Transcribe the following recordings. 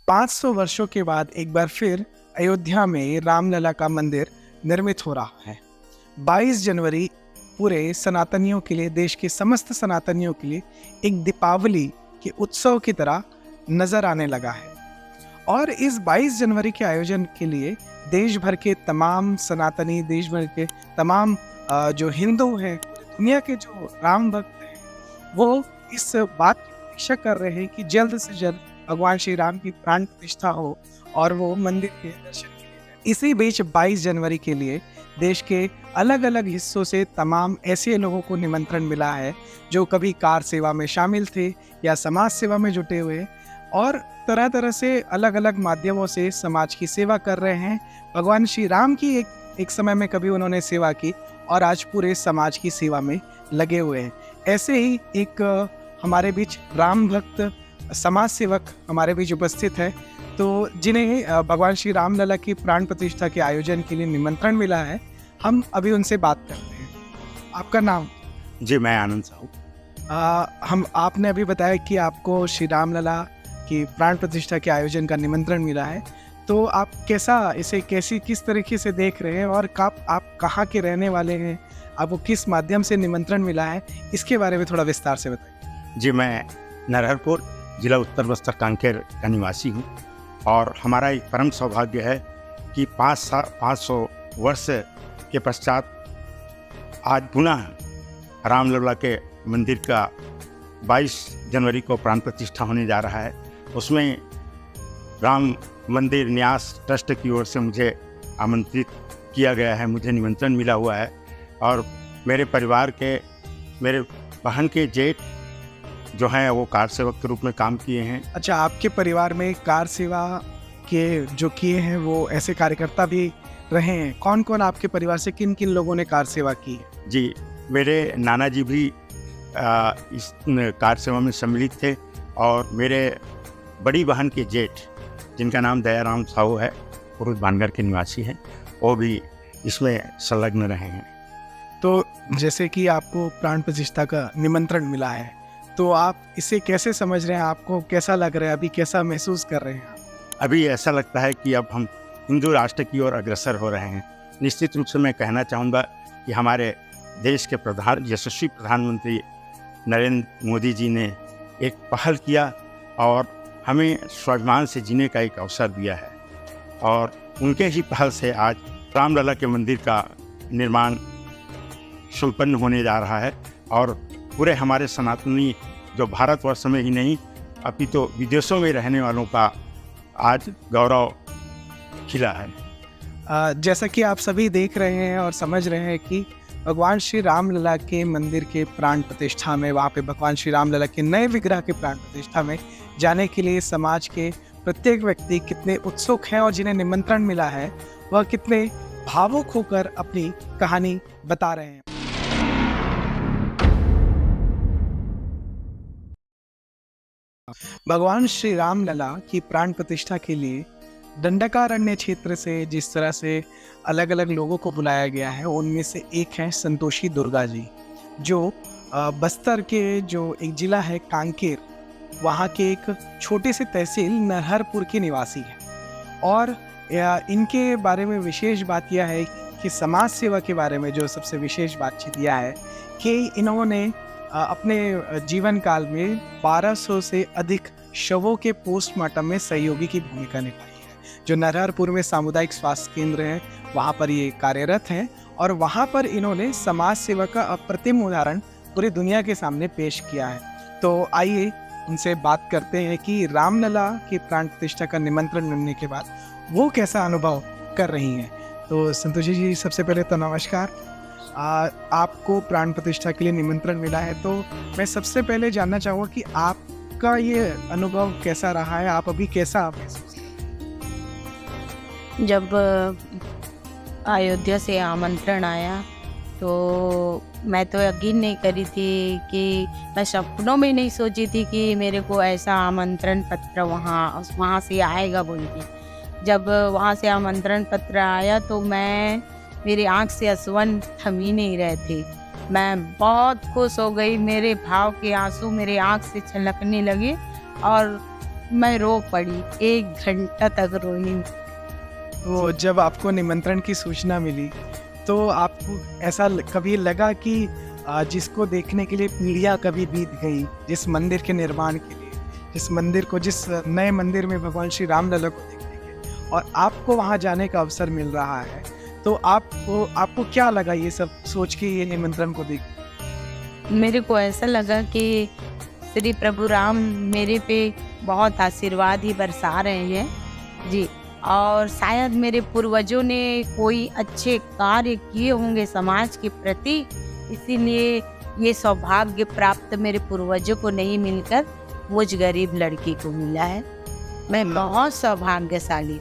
500 वर्षों के बाद एक बार फिर अयोध्या में रामलला का मंदिर निर्मित हो रहा है। 22 जनवरी पूरे सनातनियों के लिए, देश के समस्त सनातनियों के लिए एक दीपावली के उत्सव की तरह नजर आने लगा है। और इस 22 जनवरी के आयोजन के लिए देश भर के तमाम सनातनी, देश भर के तमाम जो हिंदू हैं, दुनिया के जो राम भक्त हैं, वो इस बात की प्रतीक्षा कर रहे हैं कि जल्द से जल्द भगवान श्री राम की प्राण प्रतिष्ठा हो और वो मंदिर के दर्शन के लिए जाए। इसी बीच 22 जनवरी के लिए देश के अलग अलग हिस्सों से तमाम ऐसे लोगों को निमंत्रण मिला है जो कभी कार सेवा में शामिल थे या समाज सेवा में जुटे हुए और तरह तरह से अलग अलग माध्यमों से समाज की सेवा कर रहे हैं। भगवान श्री राम की एक समय में कभी उन्होंने सेवा की और आज पूरे समाज की सेवा में लगे हुए हैं। ऐसे ही एक हमारे बीच राम भक्त समाज सेवक हमारे बीच उपस्थित है, तो जिन्हें भगवान श्री रामलला की प्राण प्रतिष्ठा के आयोजन के लिए निमंत्रण मिला है। हम अभी उनसे बात करते हैं। आपका नाम? जी, मैं आनंद साहू। आपने अभी बताया कि आपको श्री रामलला की प्राण प्रतिष्ठा के आयोजन का निमंत्रण मिला है, तो आप किस तरीके से देख रहे हैं और आप कहाँ के रहने वाले हैं, आपको किस माध्यम से निमंत्रण मिला है, इसके बारे में थोड़ा विस्तार से बताइए। जी, मैं नरहरपुर जिला उत्तर बस्तर कांकेर का निवासी हूँ और हमारा एक परम सौभाग्य है कि 500 वर्ष के पश्चात आज पुनः रामलला के मंदिर का 22 जनवरी को प्राण प्रतिष्ठा होने जा रहा है। उसमें राम मंदिर न्यास ट्रस्ट की ओर से मुझे आमंत्रित किया गया है, मुझे निमंत्रण मिला हुआ है और मेरे परिवार के, मेरे बहन के जेठ जो हैं वो कार सेवक के रूप में काम किए हैं। अच्छा, आपके परिवार में कार सेवा के जो किए हैं वो ऐसे कार्यकर्ता भी रहे हैं? कौन कौन आपके परिवार से किन किन लोगों ने कार सेवा की है? जी, मेरे नाना जी भी इस कार सेवा में सम्मिलित थे और मेरे बड़ी बहन के जेठ जिनका नाम दयाराम साहू है, पुरुष बानगर के निवासी हैं, वो भी इसमें संलग्न रहे हैं। तो जैसे कि आपको प्राण प्रतिष्ठा का निमंत्रण मिला है, तो आप इसे कैसे समझ रहे हैं? आपको कैसा लग रहा है? अभी कैसा महसूस कर रहे हैं? अभी ऐसा लगता है कि अब हम हिंदू राष्ट्र की ओर अग्रसर हो रहे हैं। निश्चित रूप से मैं कहना चाहूँगा कि हमारे देश के यशस्वी प्रधानमंत्री नरेंद्र मोदी जी ने एक पहल किया और हमें स्वाभिमान से जीने का एक अवसर दिया है और उनके ही पहल से आज रामलला के मंदिर का निर्माण संपन्न होने जा रहा है और पूरे हमारे सनातनी जो भारतवर्ष में ही नहीं अपितु तो विदेशों में रहने वालों का आज गौरव खिला है। जैसा कि आप सभी देख रहे हैं और समझ रहे हैं कि भगवान श्री रामलला के मंदिर के प्राण प्रतिष्ठा में, वहाँ पे भगवान श्री रामलला के नए विग्रह के प्राण प्रतिष्ठा में जाने के लिए समाज के प्रत्येक व्यक्ति कितने उत्सुक हैं और जिन्हें निमंत्रण मिला है वह कितने भावुक होकर अपनी कहानी बता रहे हैं। भगवान श्री रामलला की प्राण प्रतिष्ठा के लिए दंडकारण्य क्षेत्र से जिस तरह से अलग अलग लोगों को बुलाया गया है, उनमें से एक हैं संतोषी दुर्गा जी, जो बस्तर के जो एक जिला है कांकेर, वहाँ के एक छोटे से तहसील नरहरपुर के निवासी हैं। और इनके बारे में विशेष बात यह है कि समाज सेवा के बारे में जो सबसे विशेष बातचीत यह है कि इन्होंने अपने जीवन काल में 1200 से अधिक शवों के पोस्टमार्टम में सहयोगी की भूमिका निभाई है। जो नरहरपुर में सामुदायिक स्वास्थ्य केंद्र है, वहाँ पर ये कार्यरत हैं और वहाँ पर इन्होंने समाज सेवा का अप्रतिम उदाहरण पूरी दुनिया के सामने पेश किया है। तो आइए उनसे बात करते हैं कि रामलला की प्राण प्रतिष्ठा का निमंत्रण मिलने के बाद वो कैसा अनुभव कर रही हैं। तो संतोषी जी, सबसे पहले तो नमस्कार। आपको प्राण प्रतिष्ठा के लिए निमंत्रण मिला है, तो मैं सबसे पहले जानना चाहूँगा कि आपका ये अनुभव कैसा रहा है, आप अभी कैसा महसूस कर रहे हैं? जब अयोध्या से आमंत्रण आया तो मैं तो यकीन नहीं करी थी कि, मैं सपनों में नहीं सोची थी कि मेरे को ऐसा आमंत्रण पत्र वहाँ से आएगा बोल के। जब वहाँ से आमंत्रण पत्र आया तो मेरी आंख से आंसुअन थम ही नहीं रहे थे। मैं बहुत खुश हो गई, मेरे भाव के आंसू मेरे आंख से छलकने लगे और मैं रो पड़ी, 1 घंटा तक रोई। तो जब आपको निमंत्रण की सूचना मिली, तो आपको ऐसा कभी लगा कि जिसको देखने के लिए पीढ़ियाँ कभी बीत गई, जिस मंदिर के निर्माण के लिए, जिस नए मंदिर में भगवान श्री रामलला को देखने के, और आपको वहाँ जाने का अवसर मिल रहा है, तो आपको क्या लगा ये सब सोच के, ये निमंत्रण को देख? मेरे को ऐसा लगा कि श्री प्रभु राम मेरे पे बहुत आशीर्वाद ही बरसा रहे हैं जी, और शायद मेरे पूर्वजों ने कोई अच्छे कार्य किए होंगे समाज के प्रति, इसीलिए ये सौभाग्य प्राप्त मेरे पूर्वजों को नहीं मिलकर मुझ गरीब लड़की को मिला है। मैं बहुत सौभाग्यशाली।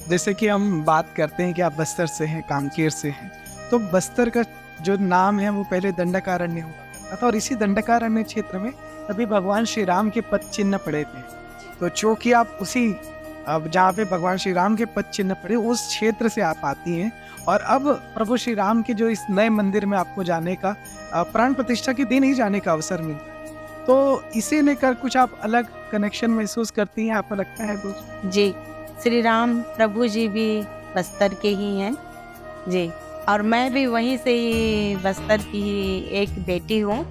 जैसे कि हम बात करते हैं कि आप बस्तर से हैं, कांकेर से हैं, तो बस्तर का जो नाम है वो पहले दंडकारण्य हुआ करता था, और इसी दंडकारण्य क्षेत्र में तभी भगवान श्री राम के पद चिन्ह पड़े थे। तो चूँकि आप उसी अब जहाँ पे भगवान श्री राम के पद चिन्ह पड़े उस क्षेत्र से आप आती हैं, और अब प्रभु श्री राम के जो इस नए मंदिर में आपको जाने का, प्राण प्रतिष्ठा के दिन ही जाने का अवसर मिलता है, तो इसे लेकर कुछ आप अलग कनेक्शन महसूस करती हैं, आपको लगता है कुछ? जी, श्री राम प्रभु जी भी बस्तर के ही हैं जी, और मैं भी वहीं से ही बस्तर की ही एक बेटी हूँ,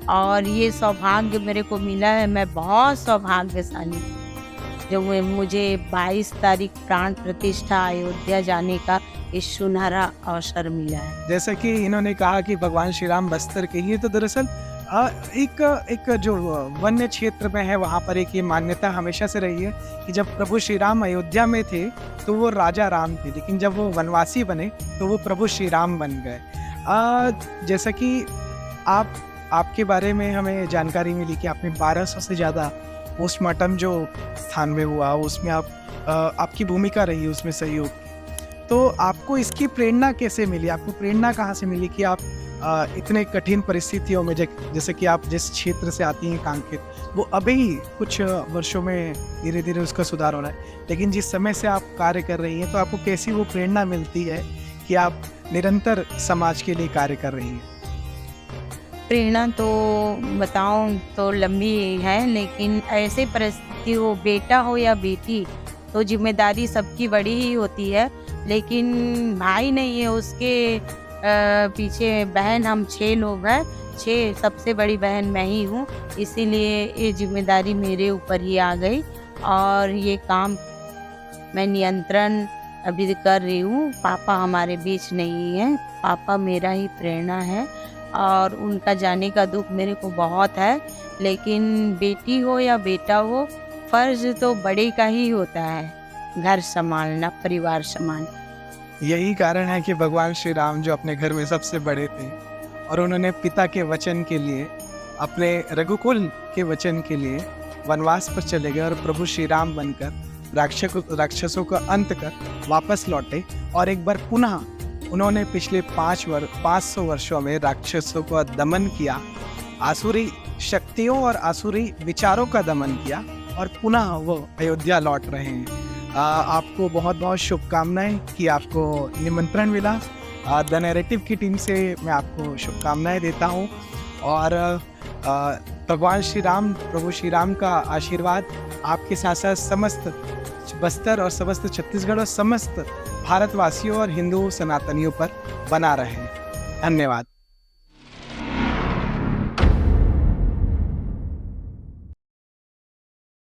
और ये सौभाग्य मेरे को मिला है। मैं बहुत सौभाग्यशाली हूँ जो मुझे 22 तारीख प्राण प्रतिष्ठा अयोध्या जाने का इस सुनहरा अवसर मिला है। जैसा कि इन्होंने कहा कि भगवान श्री राम बस्तर के ही, तो दरअसल एक जो वन्य क्षेत्र में है, वहाँ पर एक ये मान्यता हमेशा से रही है कि जब प्रभु श्री राम अयोध्या में थे तो वो राजा राम थे, लेकिन जब वो वनवासी बने तो वो प्रभु श्री राम बन गए। जैसा कि आपके बारे में हमें जानकारी मिली कि आपने 1200 से ज़्यादा पोस्टमार्टम जो स्थान में हुआ उसमें आपकी भूमिका रही, उसमें सहयोग की। तो आपको इसकी प्रेरणा कैसे मिली? आपको प्रेरणा कहाँ से मिली कि आप इतने कठिन परिस्थितियों में, जैसे कि आप जिस क्षेत्र से आती हैं कांकेर, वो अभी कुछ वर्षों में धीरे धीरे उसका सुधार हो रहा है, लेकिन जिस समय से आप कार्य कर रही हैं, तो आपको कैसी वो प्रेरणा मिलती है कि आप निरंतर समाज के लिए कार्य कर रही हैं? प्रेरणा तो बताऊं तो लंबी है, लेकिन ऐसे परिस्थिति हो, बेटा हो या बेटी, तो जिम्मेदारी सबकी बड़ी ही होती है, लेकिन भाई नहीं है, उसके पीछे बहन, हम 6 लोग हैं, 6 सबसे बड़ी बहन मैं ही हूँ, इसीलिए ये जिम्मेदारी मेरे ऊपर ही आ गई, और ये काम मैं नियंत्रण अभी कर रही हूँ। पापा हमारे बीच नहीं है, पापा मेरा ही प्रेरणा है, और उनका जाने का दुख मेरे को बहुत है, लेकिन बेटी हो या बेटा हो, फर्ज तो बड़े का ही होता है, घर संभालना, परिवार संभालना। यही कारण है कि भगवान श्री राम जो अपने घर में सबसे बड़े थे, और उन्होंने पिता के वचन के लिए, अपने रघुकुल के वचन के लिए वनवास पर चले गए, और प्रभु श्री राम बनकर राक्षसों का अंत कर वापस लौटे, और एक बार पुनः उन्होंने पिछले 500 वर्षों में राक्षसों का दमन किया, आसुरी शक्तियों और आसुरी विचारों का दमन किया, और पुनः वो अयोध्या लौट रहे हैं। आपको बहुत बहुत शुभकामनाएं कि आपको निमंत्रण मिला। द नैरेटिव की टीम से मैं आपको शुभकामनाएं देता हूं, और भगवान श्री राम, प्रभु श्री राम का आशीर्वाद आपके साथ साथ समस्त बस्तर और समस्त छत्तीसगढ़ और समस्त भारतवासियों और हिंदू सनातनियों पर बना रहे। धन्यवाद।